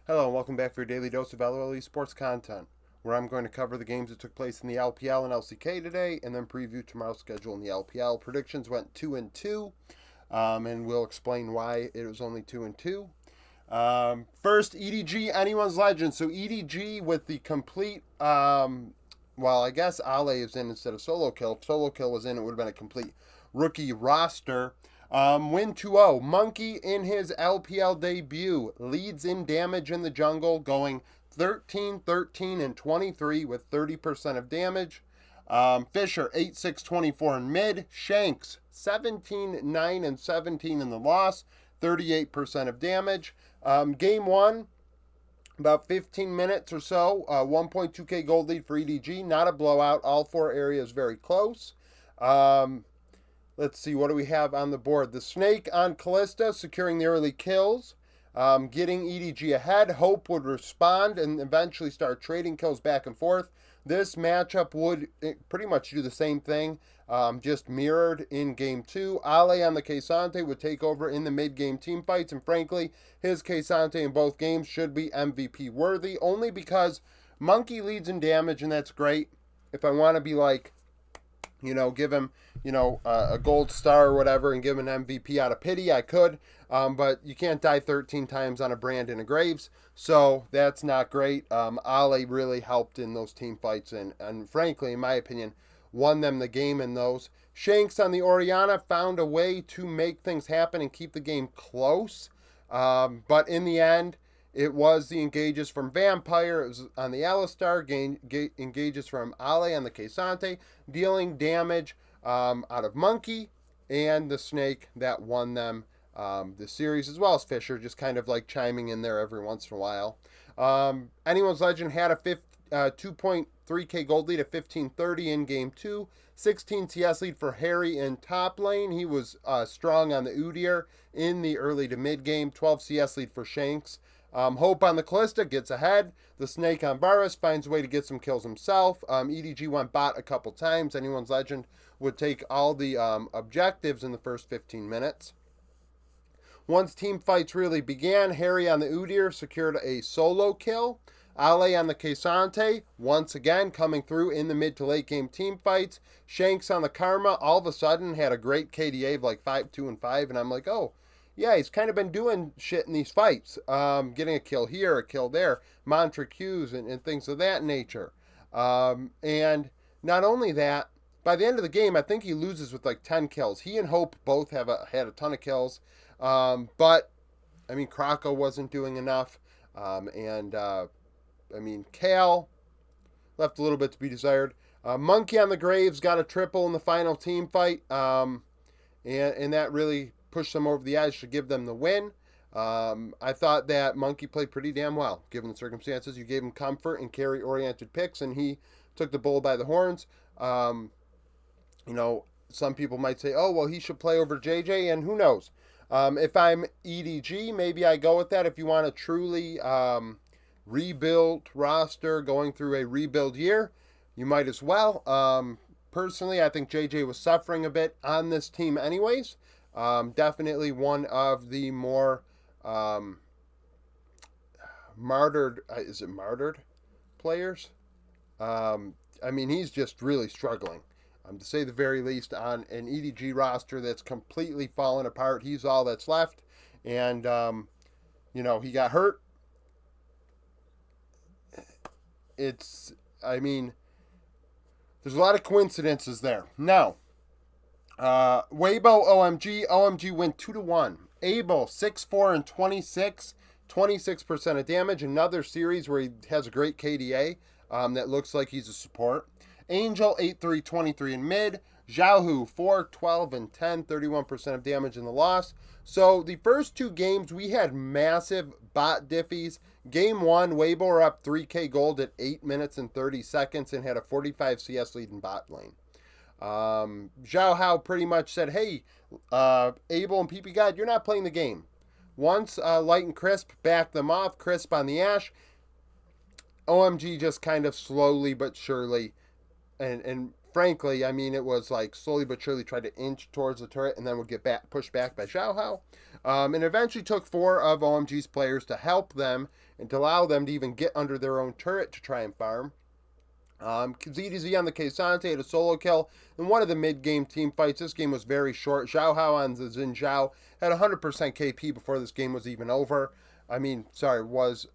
Hello and welcome back for your daily dose of LOL Esports content, where I'm going to cover the games that took place in the LPL and LCK today, and then preview tomorrow's schedule in the LPL. Predictions went 2-2, and we'll explain why it was only 2-2. First, EDG, anyone's legend. So EDG with the complete, well, I guess Ale is in instead of Solo Kill. If Solo Kill was in, it would have been a complete rookie roster. Win 2-0. Monkey in his LPL debut leads in damage in the jungle, going 13, 13, and 23 with 30% of damage. Fisher 8-6, 24 in mid. Shanks 17, 9, and 17 in the loss, 38% of damage. Game one, about 15 minutes or so, 1.2k gold lead for EDG. Not a blowout. All four areas very close. Let's see, what do we have on the board? The Snake on Callista, securing the early kills, getting EDG ahead. Hope would respond and eventually start trading kills back and forth. This matchup would pretty much do the same thing, just mirrored in game two. Ale on the K'Sante would take over in the mid-game team fights, and frankly, his K'Sante in both games should be MVP worthy, only because Monkey leads in damage, and that's great. If I want to be like, give him, a gold star or whatever and give him an MVP out of pity, I could. But you can't die 13 times on a Brand and a Graves, so that's not great. Ale really helped in those team fights and frankly, in my opinion, won them the game in those. Shanks on the Orianna found a way to make things happen and keep the game close. But in the end, it was the engages from Vampire. It was on the Alistar. Engages from Ale on the K'Sante, dealing damage out of Monkey and the Snake that won them the series, as well as Fisher, just kind of like chiming in there every once in a while. Anyone's Legend had a 2.3k gold lead at 15:30 in game two. 16 TS lead for Harry in top lane. He was strong on the Udyr in the early to mid game. 12 CS lead for Shanks. Hope on the Callista gets ahead. The Snake on Varus finds a way to get some kills himself. EDG went bot a couple times. Anyone's Legend would take all the objectives in the first 15 minutes. Once team fights really began, Harry on the Udyr secured a solo kill. Ale on the K'Sante, once again coming through in the mid to late game team fights. Shanks on the Karma all of a sudden had a great KDA of like 5, 2, and 5, and I'm like, oh, yeah, he's kind of been doing shit in these fights. Getting a kill here, a kill there, mantra Qs, and things of that nature. And not only that, by the end of the game, I think he loses with like 10 kills. He and Hope both had a ton of kills. But, I mean, Krako wasn't doing enough. Kale left a little bit to be desired. Monkey on the Graves got a triple in the final team fight. And that really pushed them over the edge to give them the win. I thought that Monkey played pretty damn well, given the circumstances. You gave him comfort and carry-oriented picks, and he took the bull by the horns. Some people might say, oh, well, he should play over JJ, and who knows? If I'm EDG, maybe I go with that. If you want a truly rebuilt roster going through a rebuild year, you might as well. Personally, I think JJ was suffering a bit on this team anyways. Definitely one of the more martyred, is it martyred players? He's just really struggling. To say the very least, on an EDG roster that's completely fallen apart. He's all that's left. And, he got hurt. There's a lot of coincidences there. Now, Weibo OMG went 2-1. Abel 6-4 and 26% of damage. Another series where he has a great KDA that looks like he's a support. Angel 8-3, 23 in mid. Xiaohu 4, 12 and 10, 31% of damage in the loss. So the first two games we had massive bot diffies. Game one, Weibo were up 3k gold at 8 minutes and 30 seconds and had a 45 CS lead in bot lane. Zhao Hao pretty much said, hey, Abel and PP God, you're not playing the game. Once Light and Crisp backed them off, Crisp on the Ashe, OMG just kind of slowly but surely and frankly, I mean, it was like slowly but surely tried to inch towards the turret and then would get pushed back by Xiao Hao. And eventually took 4 of OMG's players to help them and to allow them to even get under their own turret to try and farm. ZDZ on the K'Sante had a solo kill in one of the mid-game team fights. This game was very short. Xiao Hao on the Xin Zhao had 100% KP before this game was even over. Was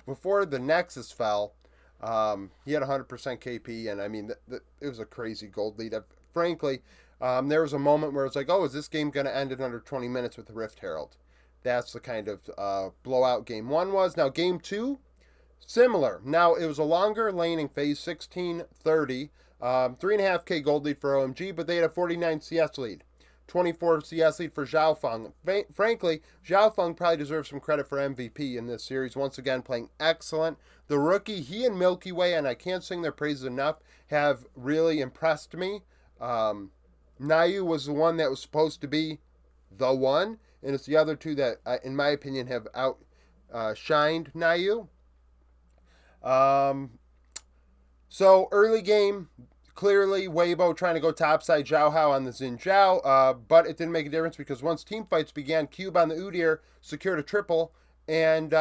before the Nexus fell. He had 100% KP, and I mean, it was a crazy gold lead. Frankly, there was a moment where it's like, oh, is this game going to end in under 20 minutes with the Rift Herald? That's the kind of blowout game 1 was. Now, game 2, similar. Now, it was a longer laning phase, 16-30. 3.5k gold lead for OMG, but they had a 49 CS lead. 24 CS lead for Zhao Feng. Frankly, Zhao Feng probably deserves some credit for MVP in this series. Once again, playing excellent. The rookie, he and Milky Way, and I can't sing their praises enough, have really impressed me. Nayu was the one that was supposed to be the one, and it's the other two that, in my opinion, have outshined Nayu. So early game, clearly Weibo trying to go topside Xiao Hao on the Xin Zhao, but it didn't make a difference because once team fights began, Cube on the Udyr secured a triple and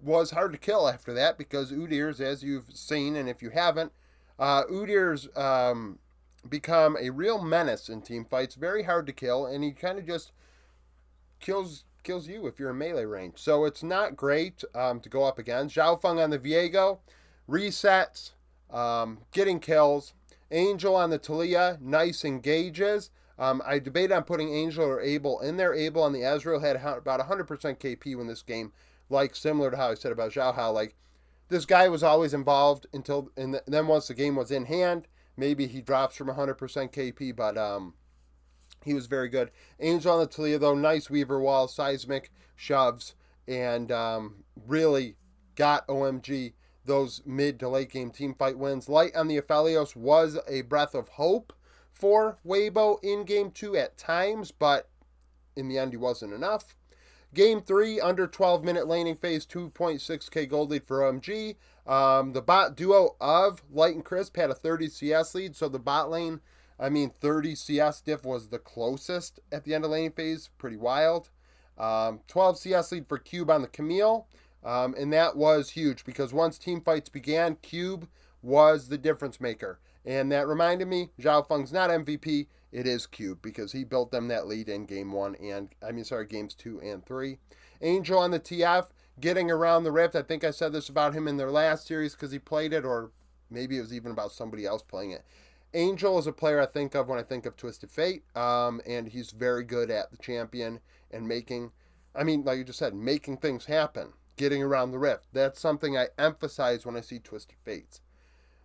was hard to kill after that because Udyr's, as you've seen, and if you haven't, Udyr's become a real menace in team fights, very hard to kill, and he kind of just kills you if you're in melee range. So it's not great to go up against. Zhao Feng on the Viego, resets, getting kills. Angel on the Talia, nice engages. I debated on putting Angel or Abel in there. Abel on the Ezreal had about 100% KP when this game, like similar to how I said about Xiao Hao, like this guy was always involved and then once the game was in hand, maybe he drops from 100% KP, but he was very good. Angel on the Talia, though, nice Weaver wall, seismic shoves, and really got OMG those mid to late game team fight wins. Light on the Aphelios was a breath of hope for Weibo in game 2 at times, but in the end he wasn't enough. Game 3, under 12-minute laning phase, 2.6k gold lead for OMG. The bot duo of Light and Crisp had a 30 CS lead, so the bot lane, 30 CS diff was the closest at the end of laning phase. Pretty wild. 12 CS lead for Cube on the Camille. And that was huge because once team fights began, Cube was the difference maker. And that reminded me, Zhao Feng's not MVP, it is Cube because he built them that lead in games 2 and 3. Angel on the TF, getting around the Rift. I think I said this about him in their last series because he played it, or maybe it was even about somebody else playing it. Angel is a player I think of when I think of Twisted Fate, and he's very good at the champion and making, like you just said, making things happen. Getting around the Rift. That's something I emphasize when I see Twisted Fates.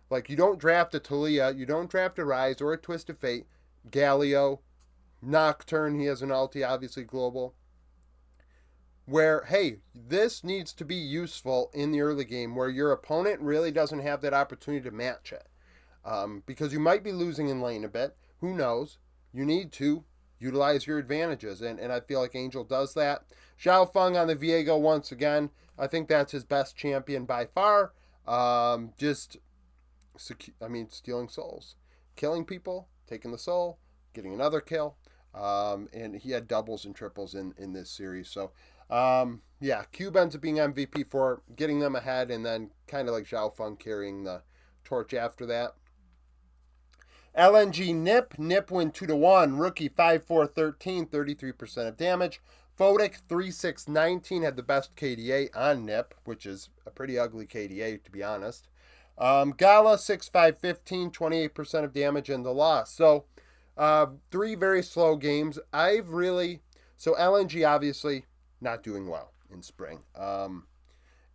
Like, you don't draft a Talia, you don't draft a Rise or a Twisted Fate, Galio, Nocturne, he has an ulti, obviously global, where, hey, this needs to be useful in the early game where your opponent really doesn't have that opportunity to match it. Because you might be losing in lane a bit, who knows, you need to utilize your advantages, and I feel like Angel does that. Zhao Feng on the Viego once again. I think that's his best champion by far. Stealing souls. Killing people, taking the soul, getting another kill. And he had doubles and triples in this series. So, Cube ends up being MVP for getting them ahead, and then kind of like Zhao Feng carrying the torch after that. LNG Nip. Nip win 2-1. Rookie 5-4-13, 33% of damage. Photic 3-6-19 had the best KDA on Nip, which is a pretty ugly KDA to be honest. Gala 6-5-15, 28% of damage and the loss. So 3 very slow games. So LNG obviously not doing well in spring.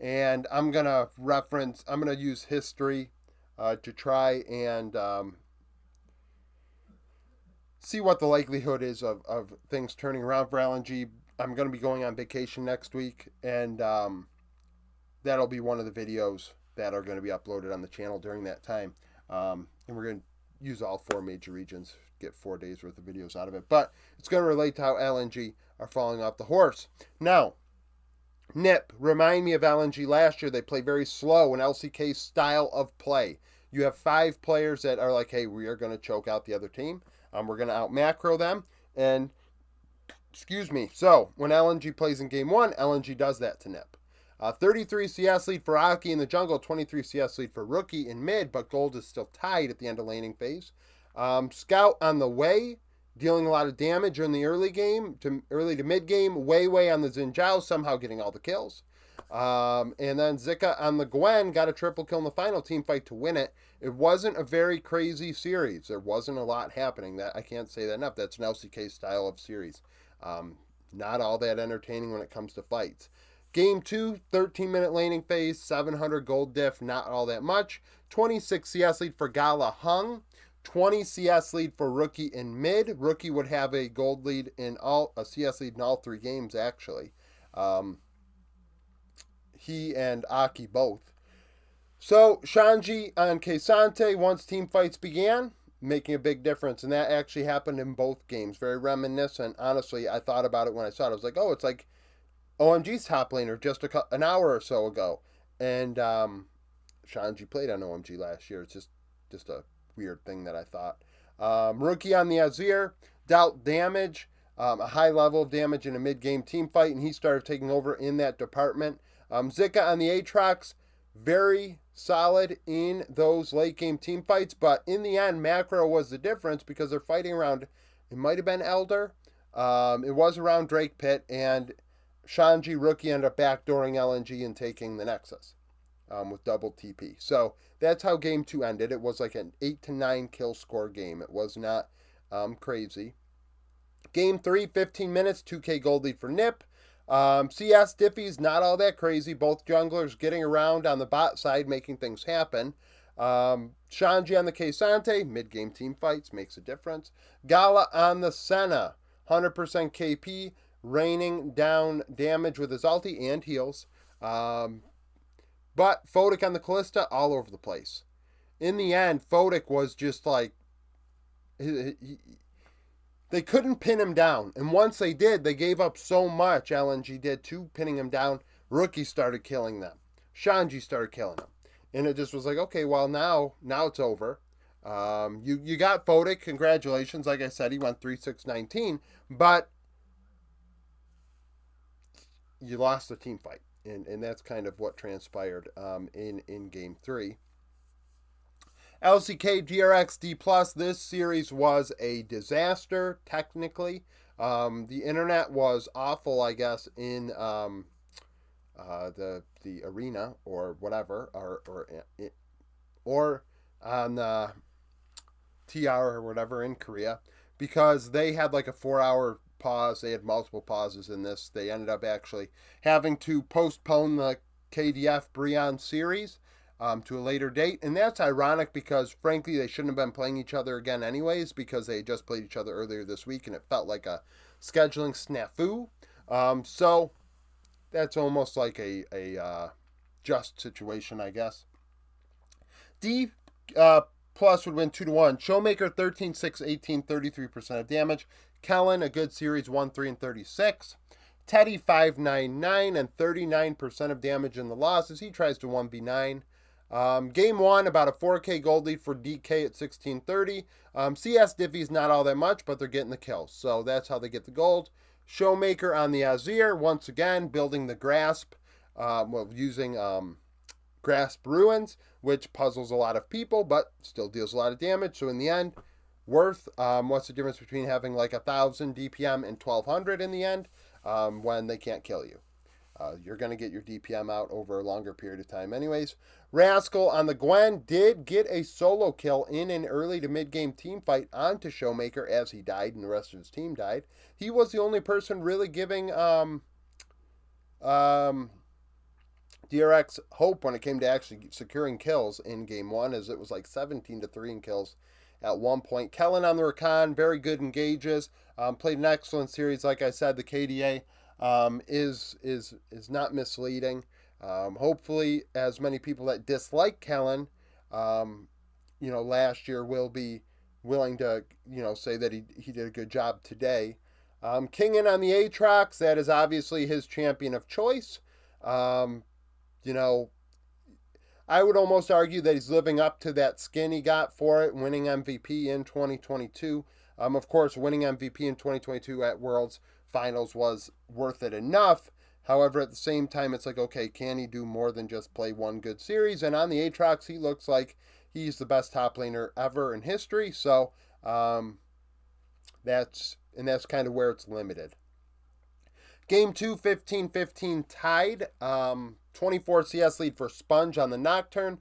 And I'm going to use history to try and see what the likelihood is of things turning around for LNG. I'm going to be going on vacation next week, and that'll be one of the videos that are going to be uploaded on the channel during that time. And we're going to use all 4 major regions, get 4 days worth of videos out of it. But it's going to relate to how LNG are falling off the horse. Now, Nip, remind me of LNG last year. They play very slow, an LCK style of play. You have 5 players that are like, hey, we are going to choke out the other team. We're going to out macro them. And, excuse me, so when LNG plays in game 1, LNG does that to Nip. 33 CS lead for Aki in the jungle, 23 CS lead for Rookie in mid, but gold is still tied at the end of laning phase. Scout on the way, dealing a lot of damage in the early game, early to mid game, way on the Xin Zhao, somehow getting all the kills. And then Zika on the Gwen got a triple kill in the final team fight to win it. It wasn't a very crazy series. There wasn't a lot happening. That I can't say that enough. That's an LCK style of series. Not all that entertaining when it comes to fights. Game 2, 13-minute laning phase, 700 gold diff, not all that much. 26 CS lead for Gala Hung. 20 CS lead for Rookie in mid. Rookie would have a gold lead a CS lead in all 3 games, actually. He and Aki both. So, Shanji on Kesante, once team fights began, making a big difference. And that actually happened in both games. Very reminiscent. Honestly, I thought about it when I saw it. I was like, oh, it's like OMG's top laner just an hour or so ago. And Shanji played on OMG last year. It's just a weird thing that I thought. Rookie on the Azir, dealt damage, a high level of damage in a mid-game team fight, and he started taking over in that department. Zika on the Aatrox, very solid in those late-game team fights, but in the end, macro was the difference because they're fighting around, it might have been Elder, it was around Drake Pit, and Shanji Rookie ended up backdooring LNG and taking the Nexus with double TP. So that's how game 2 ended. It was like an 8 to 9 kill score game. It was not crazy. Game 3, 15 minutes, 2k gold lead for Nip. CS Diffie's not all that crazy. Both junglers getting around on the bot side, making things happen. Shanji on the Kesante, mid-game team fights, makes a difference. Gala on the Senna, 100% KP, raining down damage with his ulti and heals. But Fodic on the Callista, all over the place. In the end, Fodic was just like, they couldn't pin him down. And once they did, they gave up so much, LNG did, to pinning him down. Rookie started killing them. Shanji started killing them. And it just was like, okay, well, now it's over. You got Fodic. Congratulations. Like I said, he went 3-6-19. But you lost the team fight. And that's kind of what transpired in Game 3. LCK DRX D+, this series was a disaster, technically. The internet was awful, I guess, in the arena or whatever, or on TR or whatever in Korea, because they had like a 4-hour pause. They had multiple pauses in this. They ended up actually having to postpone the KDF Brion series to a later date. And that's ironic because, frankly, they shouldn't have been playing each other again anyways, because they just played each other earlier this week and it felt like a scheduling snafu. So that's almost like a just situation, I guess. D plus would win 2-1. Showmaker 13-6-18, 33% of damage. Kellen, a good series, 1-3-36. Teddy 5-9-9 and 39% of damage in the losses. He tries to 1v9. Game 1, about a 4k gold lead for DK at 1630. CS Diffie's not all that much, but they're getting the kills. So that's how they get the gold. Showmaker on the Azir, once again, building the grasp. Using grasp ruins, which puzzles a lot of people, but still deals a lot of damage. So in the end, worth. What's the difference between having like 1,000 DPM and 1,200 in the end when they can't kill you? You're going to get your DPM out over a longer period of time anyways. Rascal on the Gwen did get a solo kill in an early to mid-game team fight onto Showmaker as he died and the rest of his team died. He was the only person really giving DRX hope when it came to actually securing kills in Game 1, as it was like 17-3 in kills at one point. Kellen on the Rakan, very good engages. Played an excellent series. Like I said, the KDA is not misleading. Hopefully, as many people that dislike Kellen, last year will be willing to, say that he did a good job today. Kingen on the Aatrox, that is obviously his champion of choice. I would almost argue that he's living up to that skin he got for it, winning MVP in 2022. Of course, winning MVP in 2022 at Worlds Finals was worth it enough. However, at the same time, it's like, okay, can he do more than just play one good series? And on the Aatrox, he looks like he's the best top laner ever in history. So that's kind of where it's limited. Game 2, 15-15 tied. 24 CS lead for Sponge on the Nocturne.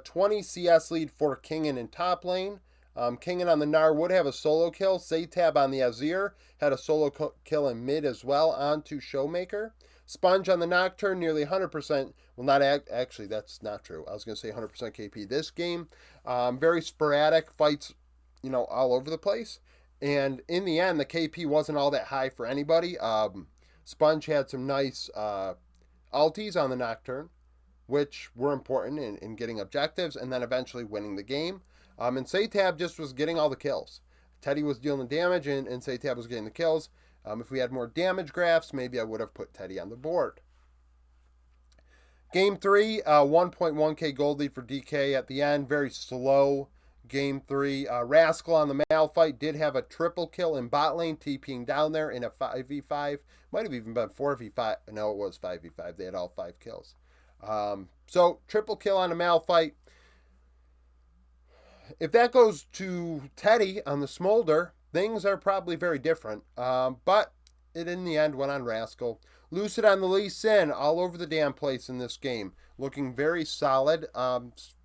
20 CS lead for Kingen in top lane. Kingen on the Gnar would have a solo kill. Satab on the Azir had a solo kill in mid as well, on to Showmaker. Sponge on the Nocturne, nearly 100%. Well, not actually, that's not true. I was going to say 100% KP this game. Very sporadic fights, all over the place. And in the end, the KP wasn't all that high for anybody. Sponge had some nice ultis on the Nocturne, which were important in getting objectives and then eventually winning the game. And Satab just was getting all the kills. Teddy was dealing the damage and Satab was getting the kills. If we had more damage graphs, maybe I would have put Teddy on the board. Game 3, 1.1k gold lead for DK at the end. Very slow Game 3. Rascal on the Malphite did have a triple kill in bot lane, TPing down there in a 5v5. Might have even been 4v5. No, it was 5v5. They had all 5 kills. So, triple kill on a Malphite. If that goes to Teddy on the Smolder, things are probably very different. But it in the end went on Rascal. Lucid on the Lee Sin, all over the damn place in this game. Looking very solid.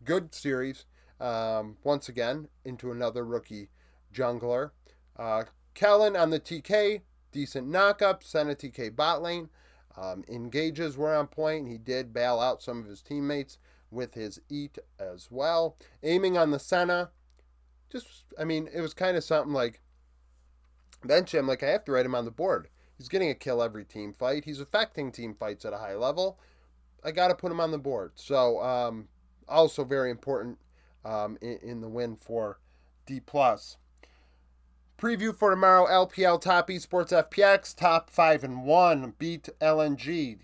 Good series. Once again, into another rookie jungler. Kellen on the TK, decent knockup, sent a TK bot lane. Engages were on point. He did bail out some of his teammates with his eat as well. Aiming on the Senna, it was kind of something like, eventually I'm like, I have to write him on the board. He's getting a kill every team fight. He's affecting team fights at a high level. I got to put him on the board. So, also very important in the win for D+. Preview for tomorrow, LPL top Esports FPX, top 5-1, beat LNG.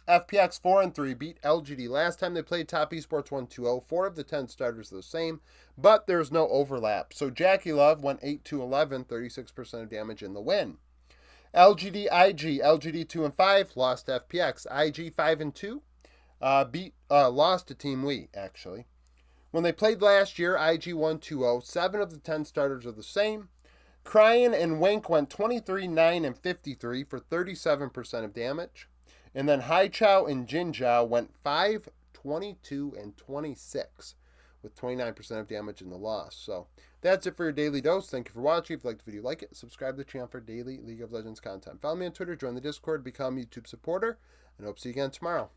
FPX 4-3, beat LGD. Last time they played top Esports 1-2-0. 4 of the 10 starters are the same, but there's no overlap. So Jackie Love went 8-11, 36% of damage in the win. LGD IG, LGD 2-5, lost FPX. IG 5-2, lost to Team Wii, actually. When they played last year, IG won 2-0. 7 of the 10 starters are the same. Cryan and Wink went 23-9 and 53 for 37% of damage. And then Haichao and Jinzhao went 5, 22, and 26 with 29% of damage in the loss. So that's it for your daily dose. Thank you for watching. If you liked the video, like it. Subscribe to the channel for daily League of Legends content. Follow me on Twitter, join the Discord, become a YouTube supporter, and hope to see you again tomorrow.